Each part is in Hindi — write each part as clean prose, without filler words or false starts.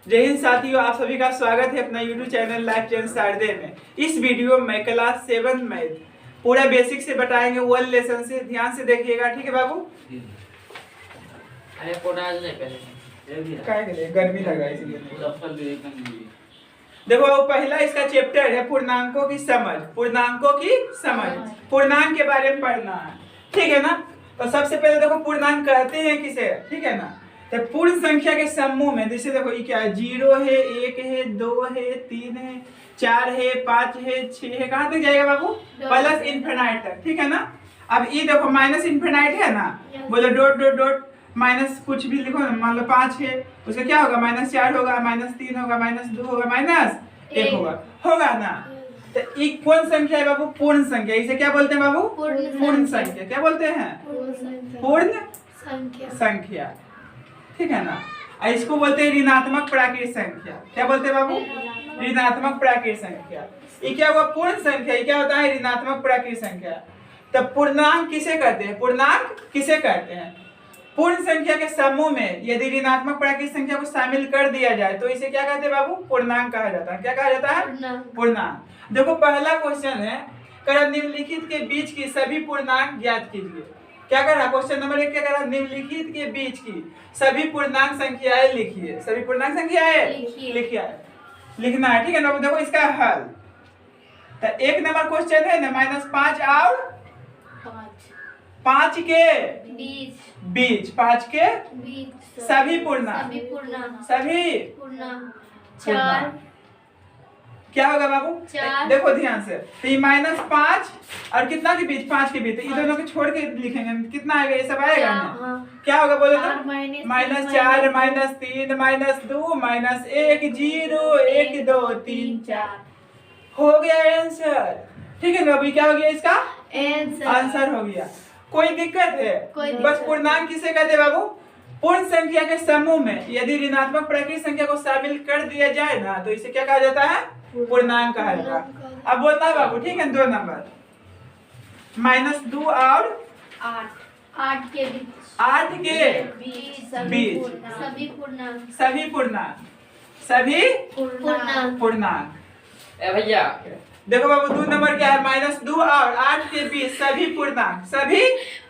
जय हिंद साथियों, आप सभी का स्वागत है अपना YouTube चैनल लाइफ चेंज शारदे में। इस वीडियो में क्लास 7 मैथ पूरा बेसिक से बताएंगे, वन लेसन से। ध्यान से देखिएगा, ठीक है बाबू। अरे पोटाज नहीं पहले काय के लिए गर्मी लग रहा है इसलिए। देखो बाबू, पहला इसका चैप्टर है पूर्णांकों की समझ। पूर्णांकों की समझ, पूर्णांक के बारे में पढ़ना है, ठीक है ना। तो सबसे पहले देखो पूर्णांक कहते हैं किसे, ठीक है ना। तो पूर्ण संख्या के समूह में जैसे देखो ये क्या है, 0 है, 1 है, 2 है, 3 है, 4 है, 5 है, 6 है। कहाँ तक जाएगा बाबू? प्लस इनफिनाइट तक, ठीक है ना। अब ये देखो माइनस इनफिनाइट है ना, बोलो डॉट डॉट डॉट माइनस कुछ भी लिखो ना। मान लो 5 है, उसका क्या होगा? -4 होगा, -3 होगा, -2 होगा, -1 होगा ना। तो ये कौन संख्या है बाबू? पूर्ण संख्या। इसे क्या बोलते हैं बाबू? पूर्ण संख्या। क्या बोलते हैं? पूर्ण संख्या, ठीक है ना। इसको बोलते हैं ऋणात्मक प्राकृत संख्या। क्या बोलते हैं बाबू? ऋणात्मक प्राकृत संख्या। ये क्या हुआ? पूर्ण संख्या। ये क्या होता है? ऋणात्मक प्राकृत संख्या। तब पूर्णांक किसे कहते हैं? पूर्णांक किसे कहते हैं? पूर्ण संख्या के समूह में यदि ऋणात्मक प्राकृत संख्या को शामिल कर दिया जाए तो इसे क्या कहते हैं बाबू? पूर्णांक कहा जाता है। क्या कहा जाता है? पूर्णांक। देखो पहला क्वेश्चन है, कर निम्नलिखित के बीच की सभी पूर्णांक ज्ञात कीजिए। क्या कर रहा? क्वेश्चन नंबर 1 क्या कर रहा? निम्नलिखित के बीच की सभी पूर्णांक संख्याएं लिखिए। सभी पूर्णांक संख्याएं लिखिए, लिखना है, ठीक है ना। देखो इसका हल, तो 1 नंबर क्वेश्चन है ना, -5 और 5 के बीच 5 के सभी पूर्णांक, सभी पूर्णांक क्या होगा बाबू? देखो ध्यान से, तो ये -5 और कितना के बीच? 5 के बीच। तो ये दोनों को छोड़ के लिखेंगे, कितना आएगा? ये सब आएगा ना। क्या होगा बोलो तो? -4 -3 -2 -1 0 1 2 3 4 हो गया आंसर, ठीक है ना। अभी क्या हो गया? इसका आंसर हो गया। कोई दिक्कत है? बस पूर्णांक किसे कहते हैं बाबू? पूर्ण संख्या के समूह में यदि ऋणात्मक प्राकृत संख्या को शामिल कर दिया जाए ना तो इसे क्या कहा जाता है? पूर्णांक कहा जाता है। अब बोलना है बाबू, ठीक है। 2 नंबर -2 और 8 के बीच सभी पूर्णांक। ए भैया देखो बाबू 2 नंबर क्या है? -2 और 8 के बीच सभी पूर्णांक, सभी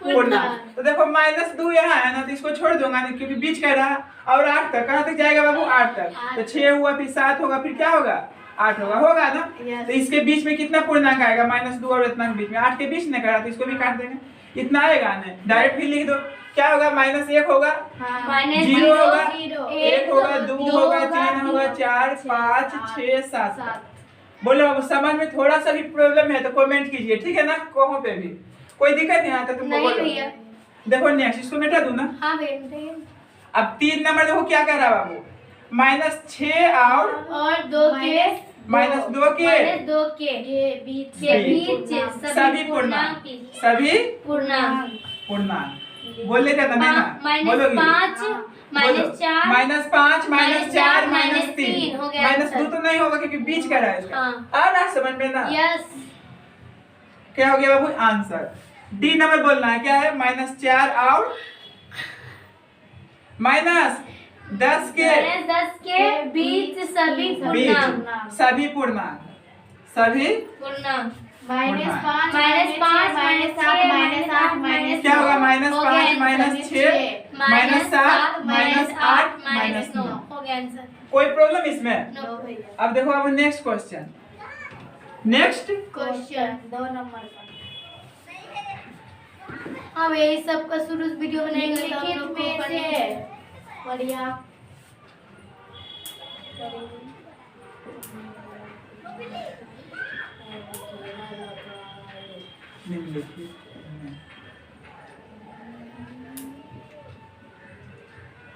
पूर्णांक। तो देखो -2 यहाँ है ना, तो इसको छोड़ दूंगा ना क्योंकि बीच का रहा। और 8 तक, कहाँ तक जाएगा बाबू? 8 तक। तो 6 हुआ, फिर 7 होगा, फिर क्या होगा? 8 होगा ना। तो इसके बीच में कितना पूर्णांक आएगा? -2 और इतना के बीच में 8 के बीच ने करा, तो इसको भी काट देंगे। इतना आएगा ना, डायरेक्ट भी लिख दो। क्या होगा? -1 होगा, 0 होगा, 1 होगा, 2 होगा, 3 होगा, 4 5 6 7। बोलो अब समझ में थोड़ा सा भी प्रॉब्लम है तो कमेंट कीजिए, ठीक है ना। कहो पे भी कोई दिक्कत नहीं आता तुमको, बोलो। देखो नेक्स्ट, इसको मिटा दूं ना। हाँ भैया। अब 3 नंबर देखो क्या कह रहा बाबू? -6 और 2 के -2 के बीच सभी पूर्णांक, सभी पूर्णांक। बोल लेते था नहीं ना? बोलोगी? -5 -4 -5 -4 -3 हो गया। -2 तो नहीं होगा क्योंकि बीच का रहा है इसका। आ रहा समझ में ना? यस। क्या हो गया बाबू? आंसर डी नंबर बोलना है। क्या है? -4 और -10 के बीच सभी पूर्णांक। सभी पूर्णांक, सभी -5 पूर्णांक। -7 -8 क्या होगा? -5 -6 -7 -8 -9 हो गया आंसर। कोई प्रॉब्लम इसमें? नो भैया। अब देखो अब next question. Next question 2 number का। हाँ भैया, इस सब का शुरू वीडियो बनाएंगे तो हम लोग को से बढ़िया निम्नलिखित में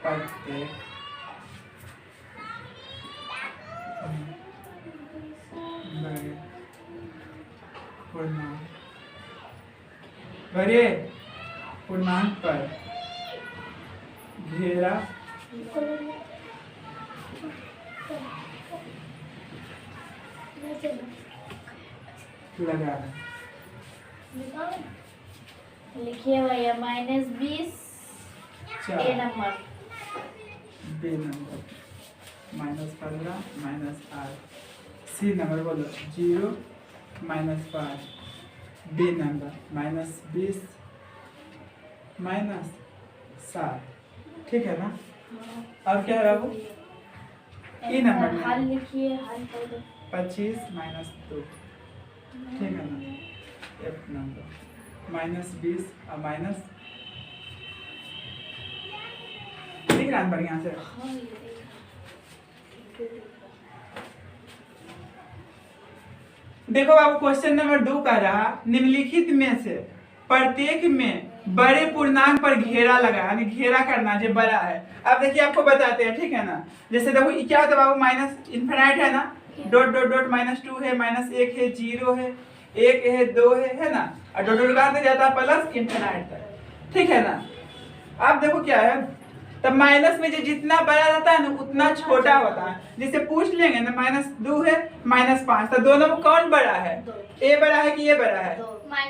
प्रत्येक बड़े पूर्णांक पर घेरा लगा। लिखिए भैया -20 चार A number. B number -15 -8। C number बोलो 0 -5। B number -20 -7। ठीक है ना? अब क्या है बाबू? ई नंबर में हल लिखिए, हल कर दो। 25 -2। ठीक है ना? एफ नंबर -20 और माइनस। ठीक है बढ़िया से। हाँ, ये देखा। देखो बाबू क्वेश्चन नंबर 2 कह रहा निम्नलिखित में से प्रत्येक में बड़े पूर्णांक पर घेरा लगा यानी घेरा करना जो बड़ा है। अब देखिए आपको बताते हैं, ठीक है ना? जैसे देखो ये क्या होता है बाबू, माइनस इनफिनाइट है ना, डॉट डॉट डॉट -2 है, -1 है, 0 है, 1 है, 2 है ना, और डॉट डॉट कहाँ तक जाता है? प्लस इनफिनाइट तक। ठीक है ना? अब देखो क्या है, तब माइनस में जो जितना बड़ा रहता है ना उतना छोटा होता है। जैसे पूछ लेंगे ना -2 है, -5, तो दोनों में कौन बड़ा है? ए बड़ा है कि ये बड़ा है?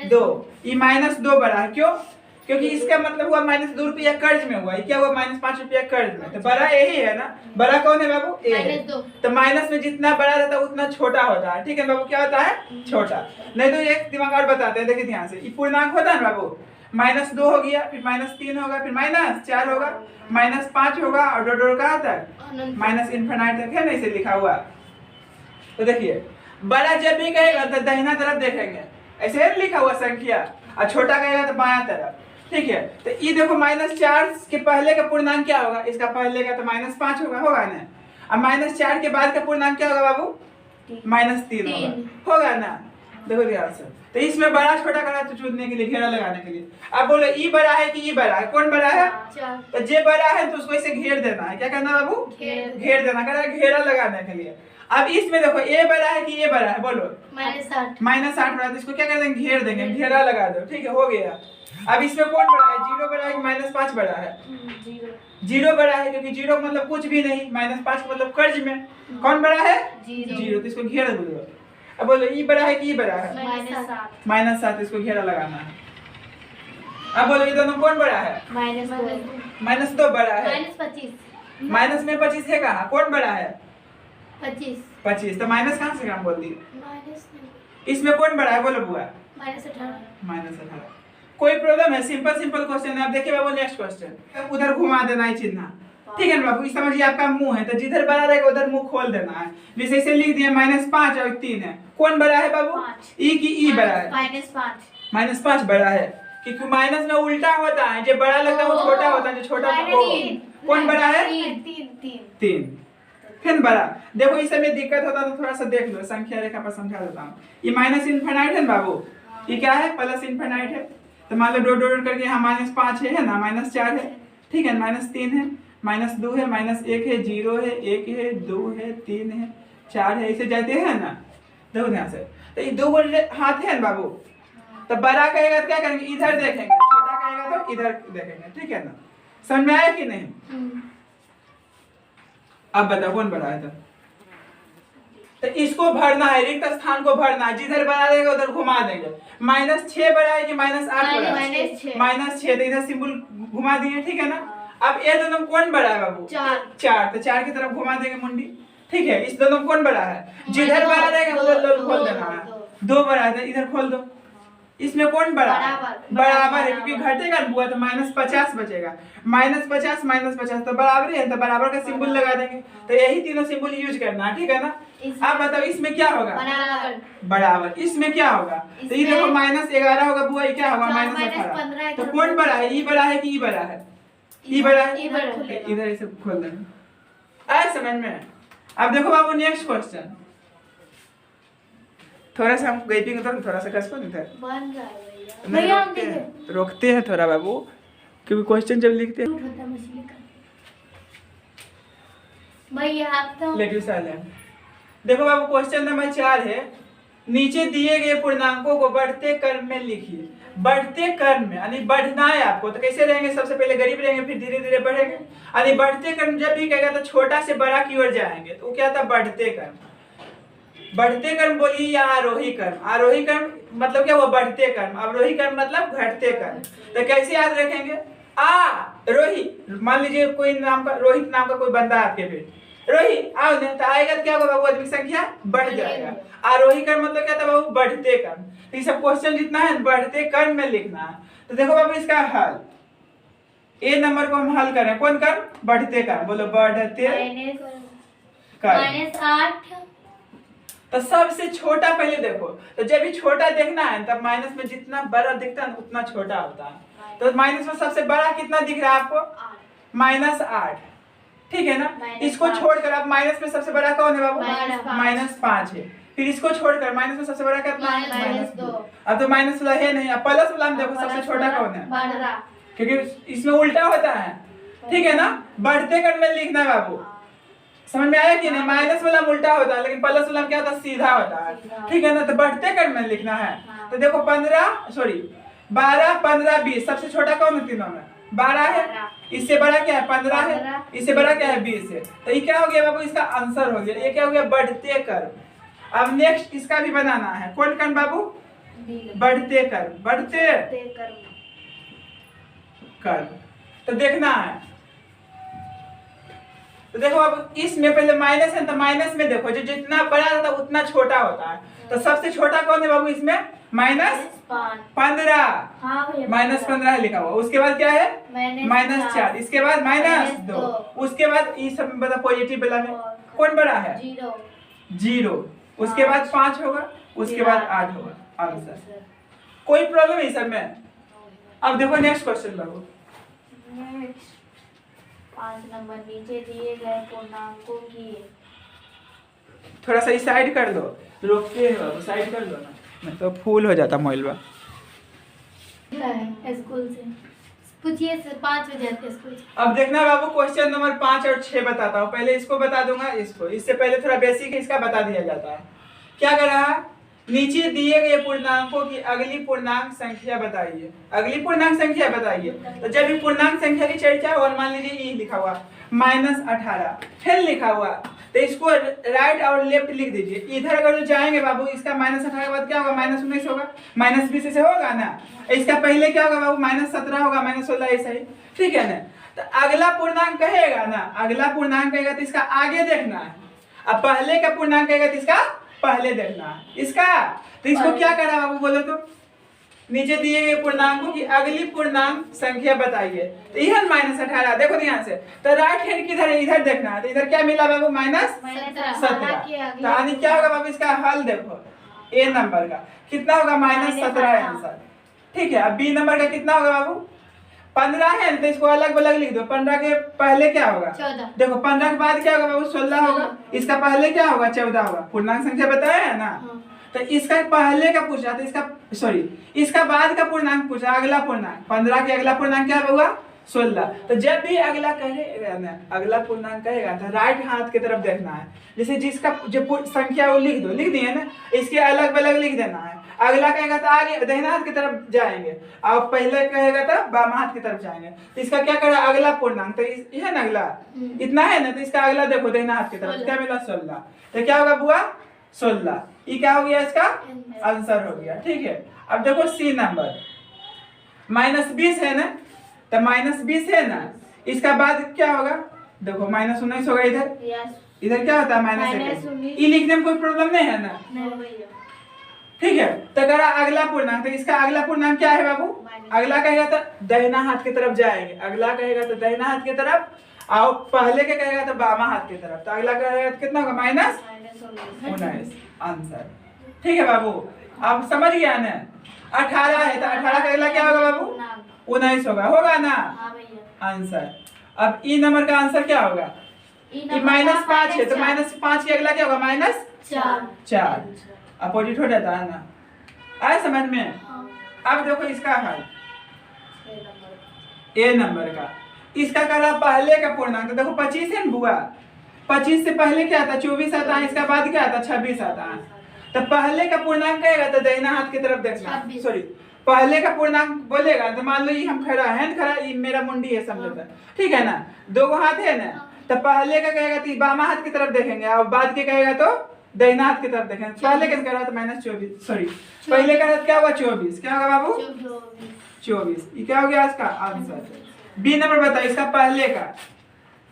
2। ये -2 बड़ा है। क्यों? क्योंकि इसका मतलब हुआ -2 रुपया कर्ज में हुआ। ये क्या हुआ? -5 रुपया कर्ज में। तो बड़ा यही है ना? बड़ा कौन है बाबू? ए है। तो माइनस में जितना बड़ा रहता है उतना छोटा होता है। ठीक है बाबू? क्या होता है? छोटा। नहीं तो एक दिमाग और बताते हैं, देखिए ध्यान से। ये पूर्णांक होता है ना बाबू, -2 हो गया, फिर -3 होगा, फिर -4 होगा, -5 होगा, और डॉट डॉट कहाँ तक? माइनस इनफिनाइट तक है ना, इसे लिखा हुआ। तो देखिए बड़ा जब भी कहेगा तो दाहिना तरफ देखेंगे, ऐसे है लिखा हुआ संख्या, और छोटा कहेगा तो बायां तरफ। ठीक है? तो ये देखो -4 के पहले का पूर्णांक क्या होगा? इसका पहले का तो -5 होगा ना। अब -4 के बाद का पूर्णांक क्या होगा बाबू? -3 होगा ना। देखो ध्यान से। तो इसमें बड़ा छोटा करा तो चुनने के लिए, घेरा लगाने के लिए। अब बोलो ई बड़ा है कि ये बड़ा है? कौन बड़ा है? तो जे बड़ा है तो उसको इसे घेर देना है। क्या करना बाबू? घेर देना, कह रहा है घेरा लगाने के लिए। अब इसमें देखो ए बड़ा है कि ये बड़ा है? बोलो -8 बड़ा है, तो इसको क्या कर देंगे? घेर देंगे, घेरा लगा दो। ठीक है, हो गया। अब इसमें कौन बड़ा है? 0 बड़ा है कि -5 बड़ा है? 0 बड़ा है, क्योंकि 0 मतलब कुछ भी नहीं, -5 मतलब कर्ज में। कौन बड़ा है? 0, तो इसको घेर दो। अब बोलो ई बड़ा है कि ये बड़ा है? -7, इसको घेरा लगाना है। अब बोलो ये दोनों कौन बड़ा है? -2 बड़ा है। माइनस में 25 है कहाँ? कौन बड़ा है? 25, तो माइनस कहाँ से हम बोल दी? इसमें कौन बड़ा है? बोलो बुआ। -18। कोई प्रॉब्लम है? सिंपल क्वेश्चन है। आप देखिए बाबू नेक्स्ट क्वेश्चन, उधर घुमा देना है चिन्ह। ठीक है ना बाबू? समझिए आपका मुंह है, तो जिधर बड़ा रहेगा उधर मुंह खोल देना है। जैसे इसे लिख दिया -5 और 3 है। कौन बड़ा है बाबू? ई की ई बड़ा है? -5 बड़ा है, क्योंकि माइनस में उल्टा होता है, जो बड़ा लगता है वो छोटा होता है, जो छोटा कौन बड़ा है? 3। फिर बड़ा। देखो इस समय दिक्कत होता तो थोड़ा सा देख लो, संख्या रेखा पर समझा देता हूँ। ये माइनस इनफिनाइट है ना बाबू, ये क्या है? प्लस इनफिनाइट है। तो मान लो डॉट डॉट करके यहाँ -5 है ना, -4 है, ठीक है, -3 है, -2 है, -1 है, 0 है, 1 है, 2 है, 3 है, 4 है, ऐसे जाते हैं ना। देखो ध्यान से। तो ये 2 हाथ है ना बाबू, तो बड़ा कहेगा तो क्या करेंगे? इधर देखेंगे, छोटा कहेगा तो इधर देखेंगे। ठीक है ना? समझ में आया कि नहीं? अब बताओ कौन बड़ा है? तो इसको भरना है, रिक्त स्थान को भरना है। जिधर बड़ा रहेगा उधर घुमा देंगे। -6 बड़ा है कि -8 बड़ा है? -6, तो इधर सिंबल घुमा दिए। ठीक है ना? अब ये दोनों कौन बड़ा है बाबू? 4, तो 4 की तरफ घुमा देंगे मुंडी। ठीक है? इस दोनों कौन बड़ा है? जिधर बड़ा रहेगा उधर खोल देना है। 2 बड़ा है, इधर खोल दो। इसमें कौन बड़ा है? बराबर है, क्योंकि घटेगा बुआ तो -50 बचेगा। -50 तो बराबर है, तो बराबर का सिंबल लगा देंगे। तो यही तीनों सिंबल यूज करना है। ठीक है ना? अब बताओ इसमें क्या होगा? बराबर। इसमें क्या होगा? तो ये देखो -11 होगा बुआ, ये क्या होगा? -18। तो कौन बड़ा है? ई बड़ा है कि ई बड़ा है? ई बड़ा है। इधर इसे खोल देंगे। आया समझ में? अब देखो बाबू नेक्स्ट क्वेश्चन। थोड़ा सा हम गैपिंग उधर, थोड़ा सा कसको इधर बन रहा है भैया। रोकते हैं थोड़ा बाबू, क्योंकि क्वेश्चन जब लिखते हैं भैया आप तो लेकिन साले। देखो बाबू क्वेश्चन नंबर 4 है, नीचे दिए गए पूर्णांकों को बढ़ते क्रम में लिखिए। बढ़ते क्रम में यानी बढ़ना है आपको, तो कैसे रहेंगे? सबसे पहले गरीब रहेंगे, फिर धीरे धीरे बढ़ेंगे। यानी बढ़ते क्रम जब भी कहेगा तो छोटा से बड़ा की ओर जाएंगे, तो क्या था? बढ़ते क्रम। बढ़ते क्रम बोलिए या आरोही क्रम? आरोही क्रम मतलब क्या हुआ? बढ़ते क्रम। अवरोही क्रम मतलब घटते क्रम। तो कैसे याद रखेंगे? रोही, मान लीजिए कोई नाम का रोहित नाम का कोई बंदा है आपके पेट, रोही आओ ने, तो आएगा तो क्या होगा बाबू, आदमी संख्या बढ़ जाएगा। आरोही क्रम मतलब क्या था बाबू, बढ़ते क्रम। तो ये सब क्वेश्चन जितना है बढ़ते क्रम में लिखना है। तो देखो बाबू इसका हल, ए नंबर को हम हल करें, कौन क्रम, बढ़ते क्रम, बोलो बढ़ते क्रम। -8 तो सबसे छोटा पहले देखो, तो जब भी छोटा देखना है तब माइनस में जितना बड़ा दिखता है उतना छोटा होता है। तो माइनस में सबसे बड़ा कितना दिख रहा है आपको, -8, ठीक है ना। इसको छोड़कर अब माइनस में सबसे बड़ा कौन है बाबू, -5 है। फिर इसको छोड़कर माइनस में सबसे बड़ा कितना है, -2। अब तो माइनस वाला है नहीं, अब प्लस वाला में देखो सबसे छोटा कौन है, क्योंकि इसमें उल्टा होता है, ठीक है ना। बढ़ते क्रम में लिखना है बाबू, समझ में आया कि नहीं। माइनस वाला उल्टा होता है लेकिन प्लस वाला क्या होता है, सीधा होता है, ठीक है ना। तो बढ़ते क्रम में लिखना है। तो देखो 12, 15, 20, सबसे छोटा कौन है तीनों में, 12 है। इससे बड़ा क्या है, 15 है। इससे बड़ा क्या है, 20 है। तो ये क्या हो गया बाबू, इसका आंसर हो गया। ये क्या हो गया, बढ़ते क्रम। अब नेक्स्ट इसका भी बनाना है, कौन क्रम बाबू, बढ़ते क्रम, बढ़ते क्रम। तो देखना है, तो देखो अब इसमें पहले माइनस है, तो माइनस में देखो जो जितना बड़ा होता है उतना छोटा होता है। तो सबसे छोटा कौन है बाबू इसमें, -15, -15 लिखा हुआ। उसके बाद क्या है, -4, इसके बाद -2, उसके बाद ये सब बता पॉजिटिव वाला में कौन बड़ा है, 0, उसके बाद 5 होगा, उसके बाद 8 होगा आंसर। कोई प्रॉब्लम है सब में। अब देखो नेक्स्ट क्वेश्चन बाबू, 5 नंबर नीचे दिए गए पूर्णांकों की, थोड़ा सा साइड कर लो, रोकते हो साइड कर लो ना, नहीं तो फूल हो जाता मोबाइल। स्कूल से पूछिए, 5 बजे आते स्कूल से। अब देखना बाबू क्वेश्चन नंबर 5 और 6 बताता हूँ। पहले इसको बता दूंगा, इससे पहले थोड़ा बेसिक इसका बता दिया जाता है। क्या कर रहा है, नीचे दिए गए पूर्णांकों की अगली पूर्णांक संख्या बताइए। अगली पूर्णांक संख्या बताइए। तो जब भी पूर्णांक संख्या की चर्चा हो, और मान लीजिए ये लिखा हुआ -18 फिर लिखा हुआ, तो इसको राइट और लेफ्ट लिख दीजिए। इधर अगर जो जाएंगे बाबू, इसका -18 के बाद क्या होगा, -19 होगा, -20 से होगा ना। इसका पहले क्या होगा बाबू, -17 होगा, -16, ऐसा ही, ठीक है ना। तो अगला पूर्णांक कहेगा ना, अगला पूर्णांक कहेगा तो इसका आगे देखना है। अब पहले का पूर्णांक कहेगा तो इसका पहले देखना है इसका। तो इसको क्या करना बाबू, बोलो तो, नीचे दिए गए पूर्णांकों की अगली पूर्णांक संख्या बताइए। तो यह -18 देखो ध्यान से, तो राइट हैंड किधर है, इधर देखना है। तो इधर क्या मिला बाबू, -17। तो यानी क्या होगा बाबू, इसका हल देखो, ए नंबर का कितना होगा, -17 आंसर, ठीक है। अब बी नंबर का कितना होगा बाबू, 15 है, तो इसको अलग अलग लिख दो। 15 के पहले क्या होगा, 14। देखो 15 के बाद क्या होगा बाबू, 16 होगा। इसका पहले क्या होगा, 14 होगा। पूर्णांक संख्या बताया है ना। तो इसका पहले का पूछा, तो इसका बाद का पूर्णांक पूछा, अगला पूर्णांक 15 के अगला पूर्णांक क्या होगा, 16। तो जब भी अगला कहेगा ना, अगला पूर्णांक कहेगा तो राइट हाथ की तरफ देखना है। जैसे जिसका जो संख्या वो लिख दो, लिख दिए ना, इसके अलग अलग लिख देना है। अगला कहेगा तो आगे दाहिना हाथ की तरफ जाएंगे, और पहले कहेगा तो बाम हाथ की तरफ जाएंगे। तो इसका क्या करेगा, अगला पूर्णांक, तो ये है ना अगला, इतना है ना, तो इसका अगला देखो दाहिना हाथ की तरफ क्या मिला, 16। तो क्या होगा बुआ, 16। ये क्या हो गया, इसका आंसर हो गया, ठीक है। अब देखो सी नंबर, -20 है ना, तो -20 है ना, इसका बाद क्या होगा, देखो -19 होगा। इधर क्या होता है, -19। ये लिखने में कोई प्रॉब्लम नहीं है ना, ठीक है। तो करा अगला पूर्णांक, तो इसका अगला पूर्णांक क्या है बाबू, अगला कहेगा तो दाहिना हाथ की तरफ जाएंगे, अगला कहेगा तो दाहिना हाथ की तरफ, और पहले के कहेगा तो बामा हाथ की तरफ। तो अगला कहेगा तो कितना होगा, -19 आंसर, ठीक है बाबू। आप समझ गया ना। 18 है, तो 18 का अगला क्या होगा बाबू, 19 होगा ना आंसर। अब ई नंबर का आंसर क्या होगा, -5 है, तो -5 के अगला क्या होगा, -4। अपोजिट हो जाता है ना, आया समझ में। अब देखो इसका हल, ए नंबर का, इसका करा पहले का पूर्णांक। देखो 25 है ना बुआ, 25 से पहले क्या आता है, 24 आता है, इसका बाद क्या आता है, 26 आता है। तो पहले का पूर्णांक कहेगा तो दाहिना हाथ की तरफ देखना, पहले का पूर्णांक बोलेगा तो मान लो ये हम खड़ा है, ये मेरा मुंडी है, समझो, ठीक है ना, 2 हाथ है ना। तो पहले का कहेगा तो बामा हाथ की तरफ देखेंगे, और बाद के कहेगा तो दाहिना हाथ की तरफ देखेंगे। पहले का कह रहा था -24, पहले का क्या हुआ, 24। क्या होगा बाबू, 24। ये क्या हो गया इसका आंसर। बी नंबर बताओ, इसका पहले का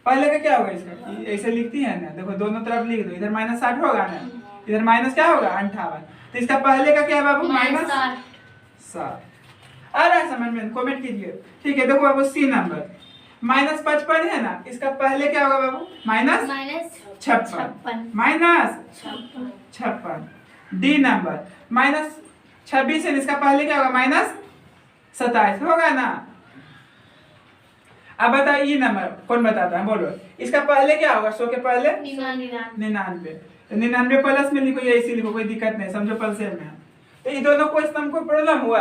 पहले का क्या होगा इसका, ऐसे लिखती है ना, देखो दोनों तरफ लिख दो, इधर -60 होगा ना, इधर माइनस क्या होगा 58। तो इसका पहले का क्या है बाबू, -60। आ रहा है समझ में, कमेंट कीजिए। ठीक है, देखो बाबू सी नंबर -55 है ना, इसका पहले क्या होगा बाबू, -56 -56। डी नंबर -26 है, इसका पहले क्या होगा, -27 होगा ना। अब बताओ ई नंबर कौन बताता है, बोलो इसका पहले क्या होगा, 100 के पहले 99। तो 99 प्लस में लिखो या इसी लिखो, कोई दिक्कत नहीं, समझो पल्सेर में। तो ये दोनों क्वेश्चन में कोई प्रॉब्लम हुआ,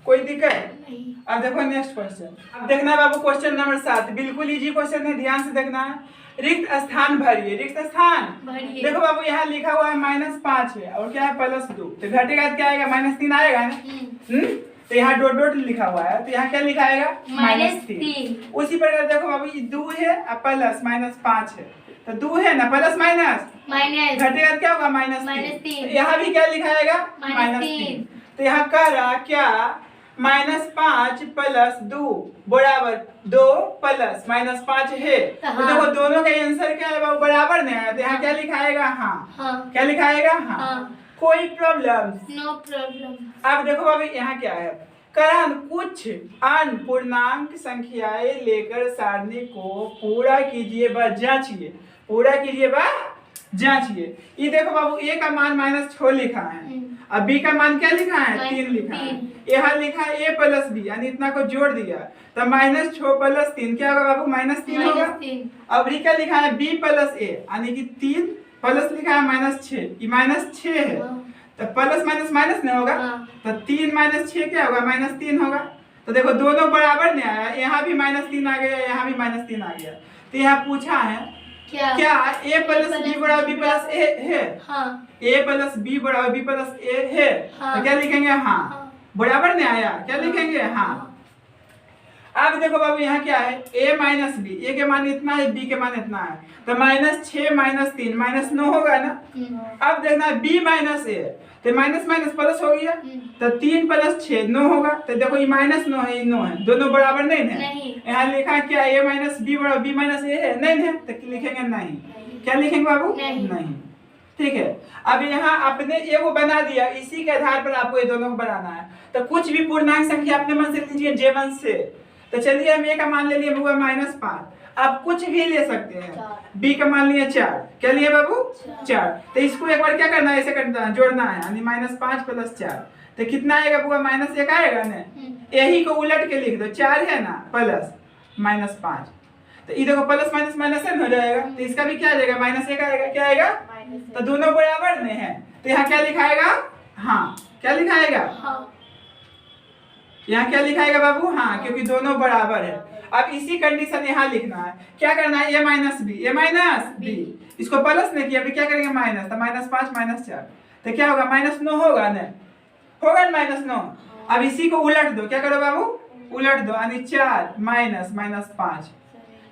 कोई दिक्कत नहीं। अब देखो नेक्स्ट क्वेश्चन, अब देखना बाबू क्वेश्चन नंबर 7, बिल्कुल इजी क्वेश्चन है, ध्यान से देखना है। रिक्त स्थान भरिए, रिक्त स्थान देखो बाबू यहाँ लिखा हुआ है -5 है और क्या है +2, तो घटेगा तो क्या आएगा, -3 आएगा ना। तो यहाँ डॉट डॉट लिखा हुआ है, तो यहाँ क्या लिखा आएगा, -3। उसी प्रकार देखो बाबू ये 2 है और प्लस -5 है, तो 2 है ना, प्लस माइनस घटेगा तो क्या होगा, -3। यहाँ भी क्या लिखा आएगा, -3। तो यहाँ कह रहा क्या, -5 + 2 बराबर 2 + -5 है। तो देखो दोनों का आंसर क्या है बाबू, बराबर नहीं है, तो यहाँ क्या लिखाएगा, हाँ। क्या लिखाएगा, हाँ। कोई प्रॉब्लम, नो प्रॉब्लम। अब देखो बाबू यहाँ क्या है, करण कुछ अन्य पूर्णांक संख्याएं लेकर सारणी को पूरा कीजिए व जांचिए, पूरा कीजिए व जांचिए। ये देखो बाबू ए का मान -6 लिखा है, अब बी का मान क्या लिखा है, 3 लिखा है, यहाँ लिखा है a + b, यानी इतना को जोड़ दिया, तो -6 + 3 क्या होगा बाबू, -3 होगा। अब क्या लिखा है, b + a, यानी कि 3 प्लस लिखा है -6, ये -6 है, तो प्लस माइनस माइनस नहीं होगा, तो 3 - 6 क्या होगा, -3 होगा। तो देखो दोनों बराबर नहीं आया, यहाँ भी -3 आ गया, यहाँ भी -3 आ गया। तो यहाँ पूछा है क्या a + b = b + a है, a + b = b + a है, तो क्या लिखेंगे, हाँ। बराबर नहीं आया, क्या लिखेंगे, हाँ। अब देखो बाबू यहाँ क्या है, a - b, a के मान इतना है, b के मान इतना है, तो -6 - 3 -9 होगा ना। अब देखना b - a, तो माइनस माइनस प्लस हो गया, तो 3 + 6 9 होगा। तो देखो ये -9 है, ये 9 है, दोनों बराबर नहीं है। यहाँ लिखा है क्या, a - b = b - a है, नहीं है, तो लिखेंगे नहीं। क्या लिखेंगे बाबू, नहीं। ठीक है, अब यहाँ आपने ये वो बना दिया, इसी के आधार पर आपको ये दोनों को बनाना है। तो कुछ भी पूर्णांक संख्या अपने मन से लीजिए, J1 से। तो चलिए हम a का मान ले लिए हुआ -5, आप कुछ भी ले सकते हैं। b का मान लिया 4, क्या लिए बाबू, 4। तो इसको एक बार क्या करना है, ऐसे करना है, जोड़ना है, यानी -5 + 4, तो कितना आएगा बुआ, -1 आएगा ना। यही को उलट के लिख दो, 4 है ना, प्लस -5, तो ये देखो प्लस माइनस माइनस हो जाएगा, तो इसका भी क्या आ जाएगा, -1 आएगा। क्या आएगा, तो दोनों बराबर में है, तो यहाँ क्या लिखाएगा, हाँ। क्या लिखाएगा, यहाँ क्या लिखाएगा बाबू, हाँ, क्योंकि दोनों बराबर है। अब इसी कंडीशन यहाँ लिखना है, क्या करना है, a - b, इसको प्लस नहीं किया, अभी क्या करेंगे माइनस, तो -5 - 4, तो क्या होगा, -9 होगा ना, होगा -9। अब इसी को उलट दो, क्या करो बाबू, उलट दो, यानी 4 -5,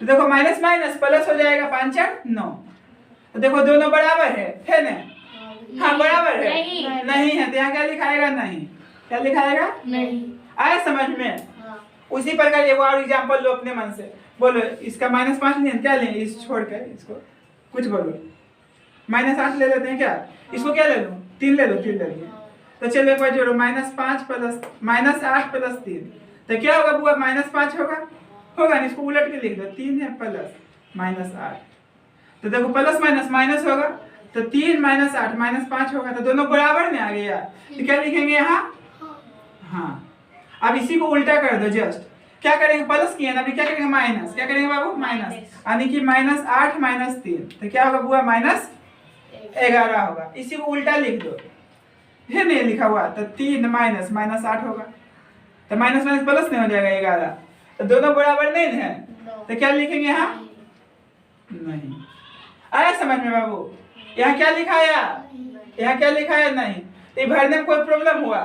तो देखो माइनस माइनस प्लस हो जाएगा, 5 - 4 9, तो देखो दोनों बराबर है ना, हाँ बराबर है, नहीं है, तो यहाँ क्या लिखाएगा, नहीं। क्या लिखाएगा, नहीं। आया समझ में। उसी प्रकार एक और एग्जांपल लो अपने मन से, बोलो इसका -5 नहीं, क्या लें, इस छोड़कर इसको कुछ बोलो, -8 ले लेते हैं क्या, इसको क्या ले लूं, 3 ले लो, 3 ले लिए, तो चलो एक बार जोड़ो, -8 + 3, तो क्या होगा बुआ, -5 होगा ना, इसको उलट के लिख दो, 3 है प्लस -8, तो देखो प्लस माइनस माइनस होगा, तो 3 - 8 -5 होगा, तो दोनों बराबर में आ गया, तो क्या लिखेंगे यहाँ, हाँ। अब इसी को उल्टा कर दो, जस्ट क्या करेंगे, प्लस किया ना, अभी क्या करेंगे, माइनस। क्या करेंगे बाबू, माइनस, यानी कि -8 - 3, तो क्या होगा बुआ, -11 होगा। इसी को उल्टा लिख दो, है नहीं लिखा हुआ, तो 3 -8 होगा, तो माइनस माइनस प्लस नहीं हो जाएगा 11, तो दोनों बराबर नहीं है, तो क्या लिखेंगे यहाँ, नहीं। आया समझ में बाबू, यहाँ क्या लिखाया, यहाँ क्या लिखाया, नहीं। तो भरने में कोई प्रॉब्लम हुआ।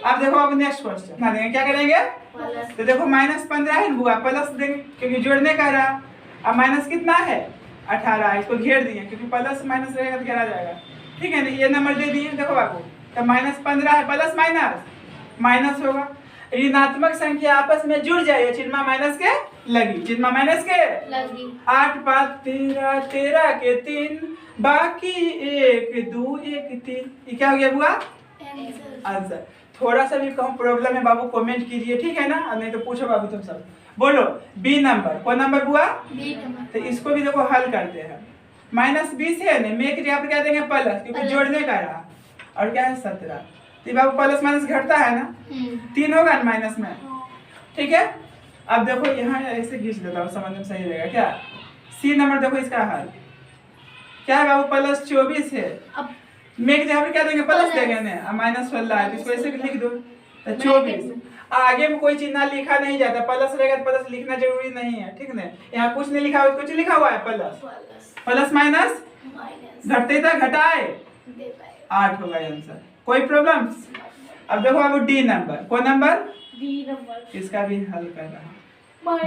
अब देखो अब नेक्स्ट क्वेश्चन ना देंगे, क्या करेंगे, तो देखो -15 है बुआ, प्लस देंगे क्योंकि जोड़ने का रहा। अब माइनस कितना है, 18, इसको घेर दिए क्योंकि प्लस माइनस रहेगा तो घेरा जाएगा, ठीक है ना। ये नंबर दे दिए, देखो बाबू, तो -15 है, प्लस माइनस माइनस होगा। ऋणात्मक संख्या आपस में जुड़ जाएगी, चिन्ह माइनस के लगी, चिन्ह माइनस के लगी। 8 5 13 13 के 3 बाकी 1 2 1 3। ये क्या हो गया बुआ? आंसर। थोड़ा सा भी कहूँ प्रॉब्लम है बाबू कमेंट कीजिए, ठीक है ना, और नहीं तो पूछो बाबू तुम सब। बोलो बी नंबर, कौन नंबर बुआ? B number. तो इसको भी देखो हल करते हैं। -20 है ना, में के जगह पर क्या देंगे प्लस, क्योंकि जोड़ने का रहा, और क्या है 17। तो बाबू प्लस माइनस घटता है ना, 3 होगा ना माइनस में, ठीक है। अब देखो यहाँ ऐसे खींच देता हूँ, समझ में सही रहेगा क्या। सी नंबर देखो इसका हल क्या है बाबू, +24 है। अब में के जगह पर क्या देंगे प्लस देंगे ना, -16 है, तो इसको ऐसे लिख दो, तो 24। आगे में कोई चिन्ह लिखा नहीं जाता, प्लस रहेगा तो प्लस लिखना जरूरी नहीं है, ठीक ना। यहाँ कुछ नहीं लिखा हुआ, कुछ लिखा हुआ है प्लस प्लस माइनस घटते था, घटाए 8 होगा आंसर। कोई प्रॉब्लम? अब देखो बाबू डी नंबर, कौन नंबर? D number. इसका भी हल कर रहा हूँ।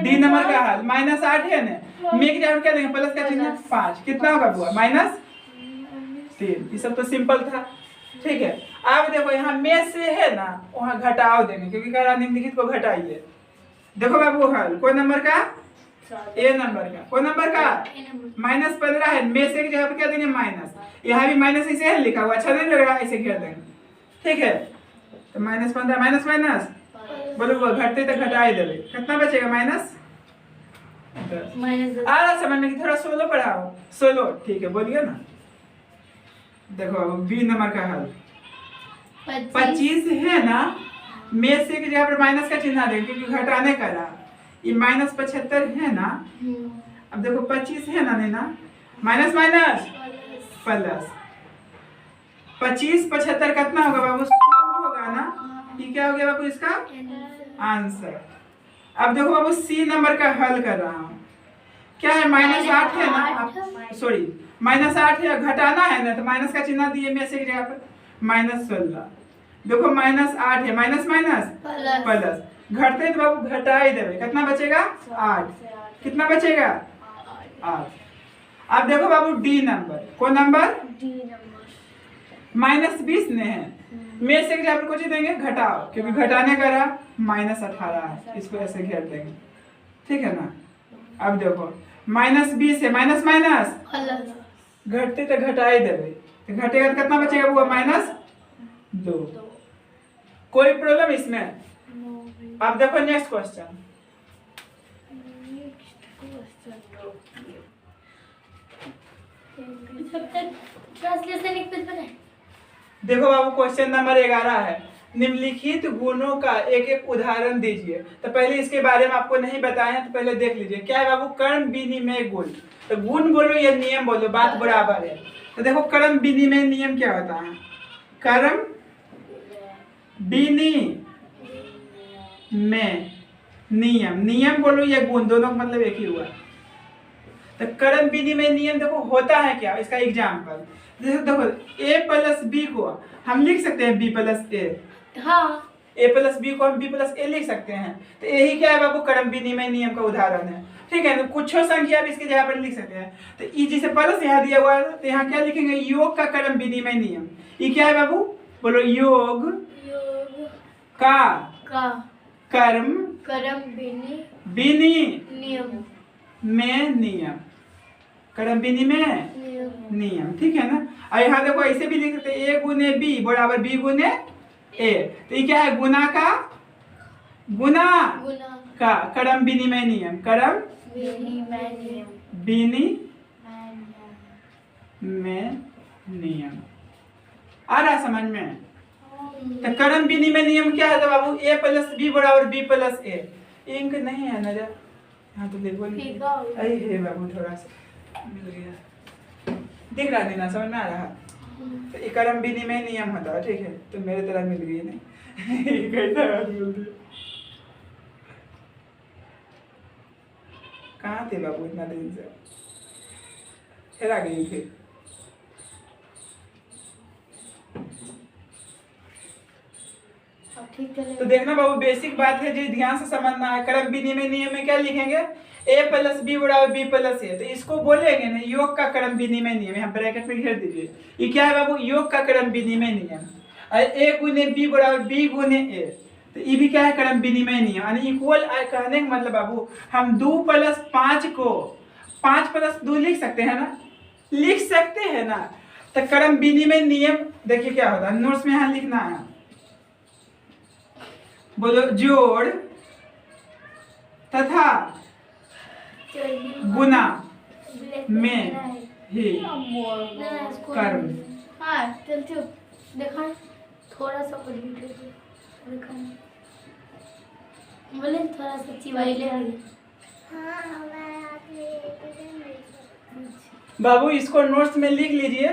डी नंबर का हल -8 है ना, में के जगह क्या देंगे प्लस का चिन्ह 5, कितना होगा बुआ? -3। ये सब तो सिंपल था, ठीक है। अब देखो यहाँ में से है ना, वहाँ घटाओ देंगे, क्योंकि कह रहा निम्नलिखित को घटाइए। देखो बाबू हल कौन नंबर का? ए नंबर का। कौन नंबर का? -15 है, में से की जगह पे क्या देंगे माइनस, यहाँ भी माइनस ऐसे है लिखा हुआ, अच्छा नहीं लग रहा, ऐसे घेर देंगे, ठीक है। तो -15 माइनस माइनस बोलो वो घटते तो घटाए देवे, कितना बचेगा? -10। आ रहा समझ में? थोड़ा 16 पढ़ाओ, 16, ठीक है, बोलिए ना। देखो बी नंबर का हल 25 है ना, में से की जगह पर माइनस का चिन्ह देंगे, क्योंकि घटाने का रहा। ये -75 है ना, अब देखो 25 है ना, नहीं ना, माइनस माइनस प्लस 25 75 कितना होगा बाबू? 100 होगा ना। ये क्या हो गया बाबू इसका आंसर। अब देखो बाबू सी नंबर का हल कर रहा हूँ, क्या है? -8 है ना, सॉरी -8 है, घटाना है ना, तो माइनस का चिन्ह दिए में से की जगह पर, -16। देखो -8 है, माइनस माइनस प्लस, घटते तो बाबू घटाई देवे, कितना बचेगा? 8। कितना बचेगा? 8। अब देखो बाबू डी नंबर, कौन नंबर? D number. -20 ने है, में से जब कुछ देंगे घटाओ, क्योंकि घटाने का रहा, -18 है, इसको ऐसे घेर देंगे, ठीक है ना। अब देखो -20 है, माइनस माइनस घटते तो घटाई देवे, तो घटेगा तो कितना बचेगा बुआ? -2। कोई प्रॉब्लम इसमें? अब देखो नेक्स्ट क्वेश्चन। देखो बाबू क्वेश्चन नंबर 11 है, निम्नलिखित गुणों का एक एक उदाहरण दीजिए। तो पहले इसके बारे में आपको नहीं बताया, तो पहले देख लीजिए क्या है बाबू। कर्म विनिमय गुण, तो गुण बोलो या नियम बोलो, बात बराबर है। तो देखो कर्म विनिमय नियम क्या होता है? कर्म विनिमय नियम, नियम बोलो या गुण, दोनों का मतलब एक ही हुआ। तो कर्म विनिमय नियम देखो होता है क्या, इसका एग्जाम्पल जैसे देखो a + b को हम लिख सकते हैं b + a, हाँ a + b को हम b + a लिख सकते हैं। तो यही क्या है बाबू, कर्म विनिमय नियम का उदाहरण है, ठीक है। तो कुछ संख्या भी इसके जगह पर लिख सकते हैं। तो ई जैसे प्लस यहाँ दिया हुआ है, तो यहाँ क्या लिखेंगे? योग का कर्म विनिमय नियम। ये क्या है बाबू, बोलो योग का कर्म नियम में नियम, कर्म विनिमय नियम, ठीक है ना। और यहाँ देखो ऐसे भी लिख सकते हैं, a × b बराबर b × a। तो ये क्या है? गुना का कर्म विनिमय नियम, कर्म विनिमय नियम। आ रहा समझ में? तो कर्म विनिमय नियम क्या है? तो बाबू a + b बराबर b + a। इंक नहीं है नजर, हाँ तो देखो अरे हे बाबू थोड़ा सा मिल गया, दिख रहा नहीं ना, समझ में आ रहा? तो ये कर्म विनिमय नियम होता है, ठीक है। तो मेरे तरह मिल गई नहीं कैसा मिलती? कहाँ थे बाबू इतना दिन से? फिर आ गई फिर। तो देखना बाबू बेसिक बात है जो ध्यान से समझना है। कर्म विनिमय नियम में क्या लिखेंगे? a + b बराबर b + a। तो इसको बोलेंगे ना योग का कर्म विनिमय नियम, यहाँ ब्रैकेट में घेर दीजिए। ये क्या है बाबू? योग का कर्म विनिमय नियम। a × b बराबर b × a। तो ये भी क्या है, क्रम विनिमय नियम। यानी इक्वल कहने का मतलब बाबू हम 2 + 5 को 5 + 2 लिख सकते हैं ना, लिख सकते हैं ना। तो क्रम विनिमय नियम देखिए क्या होता है, नोट्स में यहाँ लिखना है, बोलो जोड़ तथा गुना में ही कर्म। हाँ चल चुप, देखा थोड़ा सा देखा बोले थोड़ा सा चिवाई ले आई। बाबू इसको नोट्स में लिख लीजिए,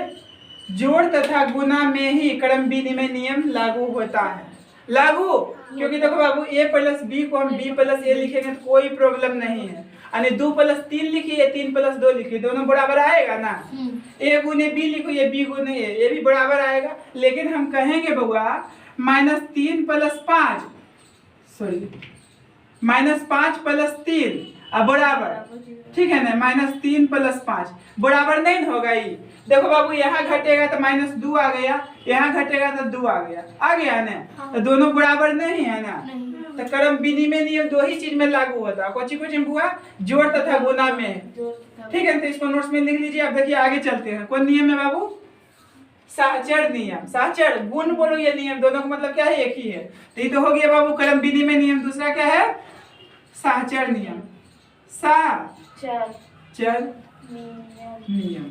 जोड़ तथा गुना में ही क्रम विनिमय नियम लागू होता है। लागू क्योंकि देखो बाबू a + b को हम b + a लिखेंगे तो कोई प्रॉब्लम नहीं है। यानी 2 + 3 लिखिए, 3 + 2 लिखिए, दोनों बराबर आएगा ना। a गुने b लिखो, ये b गुने a, ये भी बराबर आएगा। लेकिन हम कहेंगे बउआ -3 + 5 सॉरी -5 + 3 अब बराबर, ठीक है ना, -3 + 5 बराबर नहीं होगा। ये देखो बाबू यहाँ घटेगा तो -2 आ गया, यहाँ घटेगा तो 2 आ गया ना। तो दोनों बराबर नहीं है ना। तो क्रम विनिमय नियम 2 ही चीज में लागू होता है, कुछ बुआ, जोड़ तथा गुना में, ठीक है। तो इसको नोट्स में लिख लीजिए। अब देखिए आगे चलते हैं, कौन नियम है बाबू, सहचर नियम। सहचर गुण बोलो, ये नियम दोनों का मतलब क्या है, एक ही है। तो ये तो हो गया बाबू क्रम विनिमय नियम। दूसरा क्या है, सहचर नियम। सहचर नियम।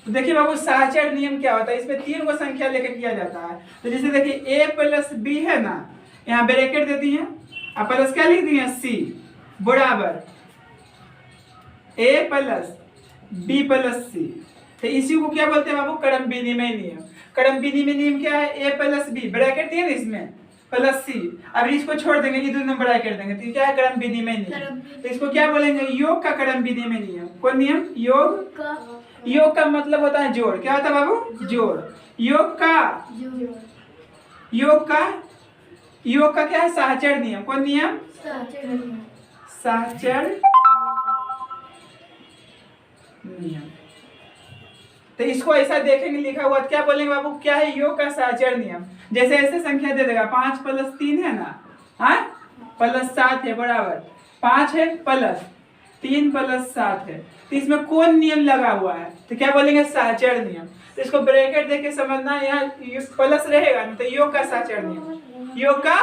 तो देखिए बाबू सहचर नियम क्या होता है, इसमें 3 को संख्या लेकर किया जाता है। तो जैसे देखिए a + b है ना, यहाँ ब्रैकेट दे दी है, अब प्लस क्या लिख दी है, c बराबर a + b + c। तो इसी को क्या बोलते हैं बाबू, क्रम विनिमय नियम। क्रम विनिमय नियम क्या है, a + b ब्रैकेट दिए ना इसमें +c। अब इसको छोड़ देंगे, ये दोनों ब्रैकेट देंगे, तो क्या है, क्रम विनिमय नियम। तो इसको क्या बोलेंगे, योग का क्रम विनिमय नियम। कौन नियम, योग का मतलब होता है जोड़। क्या होता है बाबू, जोड़। योग का क्या है, सहचर नियम। कौन नियम, सहचर नियम। तो इसको ऐसा देखेंगे लिखा हुआ, क्या बोलेंगे बाबू, क्या है, योग का सहचर नियम। जैसे ऐसे संख्या दे देगा, 5 + 3 है ना, हाँ +7 है बराबर, 5 है + 3 + 7 है। तो इसमें कौन नियम लगा हुआ है, तो क्या बोलेंगे, सहचर नियम। तो इसको ब्रैकेट देके समझना, यहाँ प्लस रहेगा ना, तो योग का सहचर नियम, योग का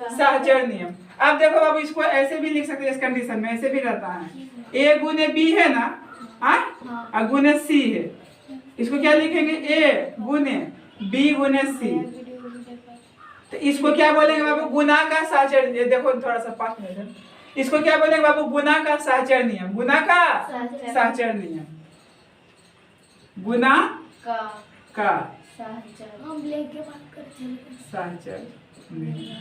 सहचर नियम। अब देखो बाबू इसको ऐसे भी लिख सकते हैं, इस कंडीशन में ऐसे भी रहता है, a गुने b है ना, हाँ गुने c है। इसको क्या लिखेंगे, a गुने b गुने c। तो इसको क्या बोलेंगे बाबू, गुना का सहचर। देखो थोड़ा सा पास में, इसको क्या बोलेंगे बाबू, गुना का सहचर नियम। गुना का सहचर नियम, गुना का सहचर नियम।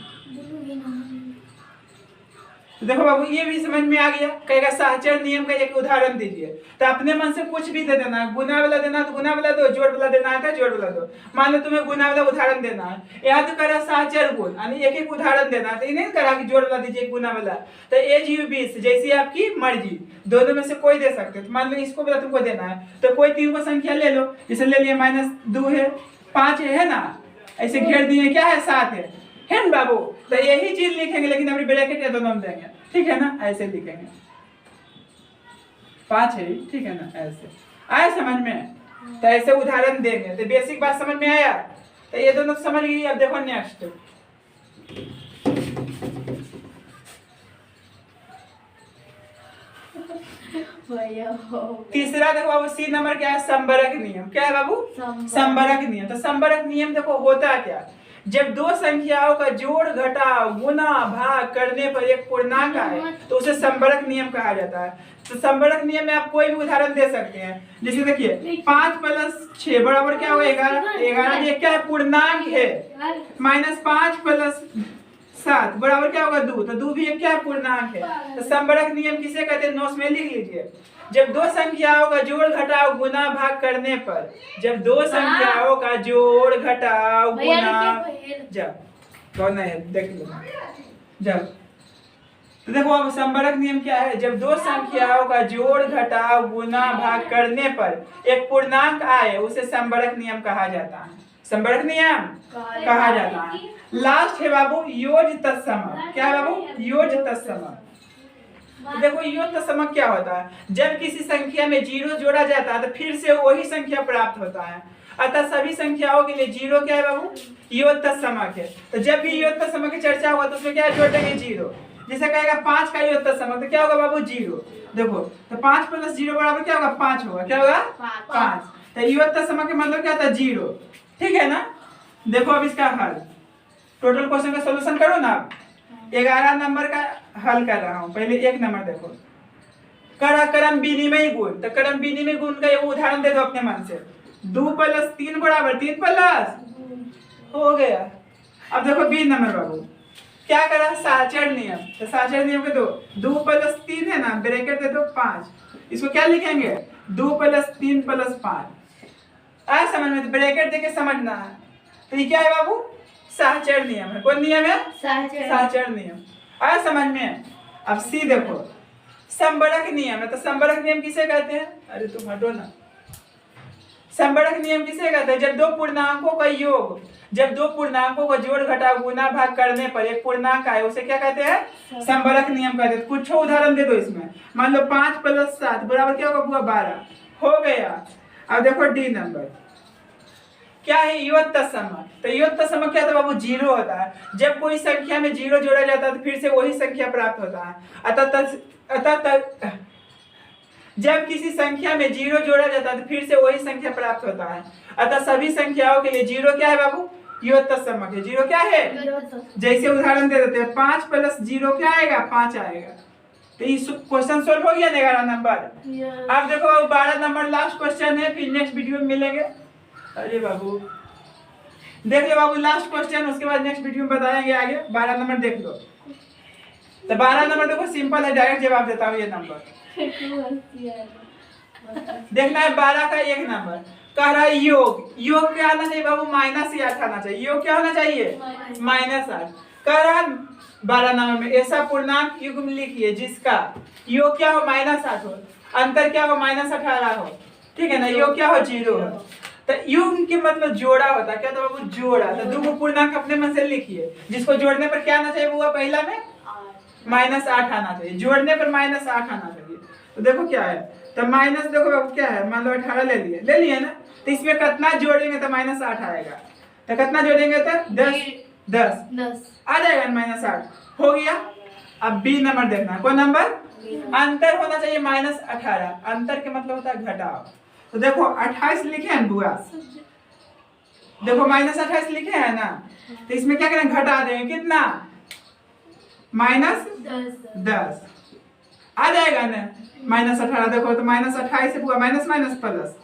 तो देखो बाबू ये भी समझ में आ गया। कहेगा सहचर नियम का एक उदाहरण दीजिए, तो अपने मन से कुछ भी दे देना है, गुना वाला देना है तो गुना वाला दो, जोड़ वाला देना है तो जोड़ वाला दो। मान लो तुम्हें गुना वाला उदाहरण देना है, यहाँ तो करा सहचर गुण, यानी एक एक उदाहरण देना है, तो ये नहीं करा कि जोड़ वाला दीजिए गुना वाला। तो a-b जैसी आपकी मर्जी, दोनों में से कोई दे सकते। तो मान लो इसको वाला तुमको देना है, तो कोई 3 को संख्या ले लो, जैसे ले लिया -2 है, 5 है ना, ऐसे घेर दिए, क्या है, 7 है ना बाबू। तो यही चीज लिखेंगे, लेकिन अपनी ब्रैकेट या दोनों में देंगे, ठीक है ना, ऐसे लिखेंगे, 5 है, ठीक है ना, ऐसे आया समझ में। तो ऐसे उदाहरण देंगे, तो बेसिक बात समझ में आया। तो ये दोनों समझ गई। अब देखो नेक्स्ट, तीसरा देखो बाबू, सी नंबर क्या है, संबरक नियम। क्या है बाबू, संबरक नियम। तो संबरक नियम देखो होता क्या, जब 2 संख्याओं का जोड़ घटाव गुना भाग करने पर एक पूर्णांक आए तो उसे संबरक नियम कहा जाता है। तो संबरक नियम में आप कोई भी उदाहरण दे सकते हैं। जैसे देखिए 5 + 6 बराबर क्या होगा, 11। 11 ये क्या है, पूर्णांक है। -5 + 7 बराबर क्या होगा, 2। तो 2 भी एक क्या है, पूर्णांक है। तो संबरक नियम किसे कहते हैं, नोट्स में लिख लीजिए। जब 2 संख्याओं का जोड़ घटाव गुना भाग करने पर, जब 2 संख्याओं का जोड़ घटाव गुना, जब कौन है देख लो, जब तो देखो अब संबरक नियम क्या है, जब 2 संख्याओं का जोड़ घटाव गुना भाग करने पर एक पूर्णांक आए उसे संबरक नियम कहा जाता है। संबरक नियम कहा जाता है। लास्ट है बाबू योज तत्समक। क्या है बाबू? योज तत्समक। देखो योज तत्समक क्या होता है? जब किसी संख्या में जीरो जोड़ा जाता है तो फिर से वही संख्या प्राप्त होता है। अतः सभी संख्याओं के लिए जीरो क्या है बाबू? योज तत्समक है। तो जब भी योज तत्समक की चर्चा होगा तो उसमें क्या जोड़ देंगे? जीरो। जैसे कहेगा 5 का योज तत्समक तो क्या होगा बाबू? जीरो। देखो तो 5 प्लस 0 बराबर क्या होगा? 5 होगा। क्या होगा? 5। तो योज तत्समक का मतलब क्या होता है? जीरो। ठीक है ना? देखो अब इसका हल, टोटल क्वेश्चन का सॉल्यूशन करो ना। 11 नंबर का हल कर रहा हूँ। पहले 1 नंबर देखो, क्रम विनिमय गुण। तो क्रम विनिमय गुण का एक उदाहरण दे दो अपने मन से। 2 + 3 बराबर 3 प्लस हो गया। अब देखो 20 नंबर बाबू क्या करा? साचर नियम। तो साचर नियम के दो 2 + 3 है ना, ब्रैकेट दे दो 5। इसको क्या लिखेंगे? 2 + 3 + 5। आ समझ में? तो ब्रैकेट देके समझना है। तो ये क्या है बाबू? साचर नियम है। कौन नियम है? साचर नियम। आ समझ में? अब सी देखो, संबरक नियम है। तो संबरक नियम किसे कहते हैं? अरे तुम हटो ना। संबरक नियम किसे कहते हैं? जब दो पूर्णांकों का योग, जब दो पूर्णांकों को जोड़ घटाव गुना भाग करने पर एक पूर्णांक आए उसे क्या कहते हैं? संबरक नियम कहते हैं। कुछ उदाहरण दे दो इसमें। मान लो 5 + 7 बराबर क्या होगा? 12 हो गया। अब देखो डी नंबर क्या है? योज तत्समक। तो योज तत्समक क्या होता है बाबू? जीरो होता है। जब कोई संख्या में जीरो जोड़ा जाता है तो फिर से वही संख्या प्राप्त होता है। अतः जब किसी संख्या में जीरो जोड़ा जाता है तो फिर से वही संख्या प्राप्त होता है। अतः सभी संख्याओं के लिए जीरो क्या है बाबू? योज तत्समक है। जीरो क्या है? जैसे उदाहरण दे देते हैं, 5 + 0 क्या आएगा? 5 आएगा। तो ये क्वेश्चन सोल्व हो गया 11 नंबर। अब देखो बाबू 12 नंबर लास्ट क्वेश्चन है, फिर नेक्स्ट वीडियो में मिलेंगे। अरे बाबू देख लो बाबू लास्ट क्वेश्चन, उसके बाद नेक्स्ट वीडियो में बताएंगे आगे। 12 नंबर देख लो। तो 12 नंबर देखो सिंपल है, डायरेक्ट जवाब देता हूँ। ये नंबर देखना है। 12 का 1 नंबर कह रहा है योग। योग क्या आना चाहिए बाबू? -8 आना चाहिए। योग क्या होना चाहिए? -8। कह रहा है 12 नंबर में ऐसा पूर्णांक युग्म लिखिए जिसका योग क्या हो? -8 हो, अंतर क्या हो? -18 हो। ठीक है ना? योग क्या हो? 0 हो। तो युग्म के मतलब जोड़ा होता है। क्या था बाबू? जोड़ा। तो दो पूर्णांक अपने मन से लिखिए जिसको जोड़ने पर क्या आना चाहिए? वो पहला में -8 आना चाहिए। जोड़ने पर -8 आना चाहिए। तो देखो क्या है? तो माइनस देखो बाबू क्या है? मान लो 18 ले लिए ना। तो इसमें कितना जोड़ेंगे तो -8 आएगा। तो कितना जोड़ेंगे तो 10 आ जाएगा। -8 हो गया। अब बी नंबर देखना। कौन नंबर? अंतर होना चाहिए -18। अंतर के मतलब होता है घटाव। तो देखो 28 लिखे हैं बुआ, देखो -28 लिखे हैं ना। तो इसमें क्या करें? घटा देंगे। कितना? -10 आ जाएगा ना। -18 देखो तो -28 से बुआ माइनस प्लस।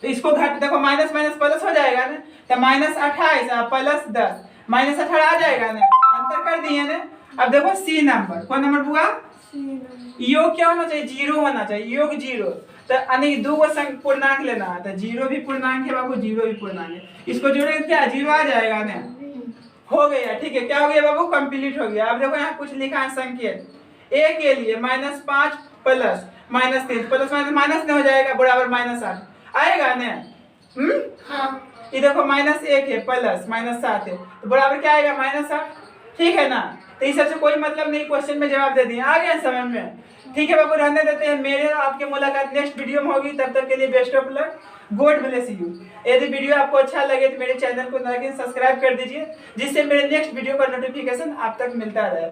तो इसको घट देखो माइनस प्लस हो जाएगा ना। तो -28 + 10 -18 आ जाएगा ना। अंतर कर दिए ना। अब देखो सी नंबर। कौन नंबर बुआ? योग क्या होना चाहिए? 0 होना चाहिए। योग 0। तो यानी दो पूर्णांक लेना है। तो 0 भी पूर्णांक है बाबू, 0 भी पूर्णांक है। इसको जोड़ेंगे क्या? 0 आ जाएगा ना। हो गया। ठीक है। क्या हो गया बाबू? कंप्लीट हो गया। अब देखो यहाँ कुछ लिखा है संकेत। ए के लिए -5 + -3 प्लस माइनस नहीं हो जाएगा बराबर -8 आएगा ना। ये देखो -1 है प्लस -7 है तो बराबर क्या आएगा? -8। ठीक है ना। तो इस सबसे कोई मतलब नहीं, क्वेश्चन में जवाब दे दिए। आ गया समझ में? ठीक है बाबू, रहने देते हैं। मेरे और आपके मुलाकात नेक्स्ट वीडियो में होगी। तब तक के लिए best of luck. God bless you. यदि वीडियो आपको अच्छा लगे तो मेरे चैनल को सब्सक्राइब कर दीजिए जिससे मेरे नेक्स्ट वीडियो का नोटिफिकेशन आप तक मिलता रहे।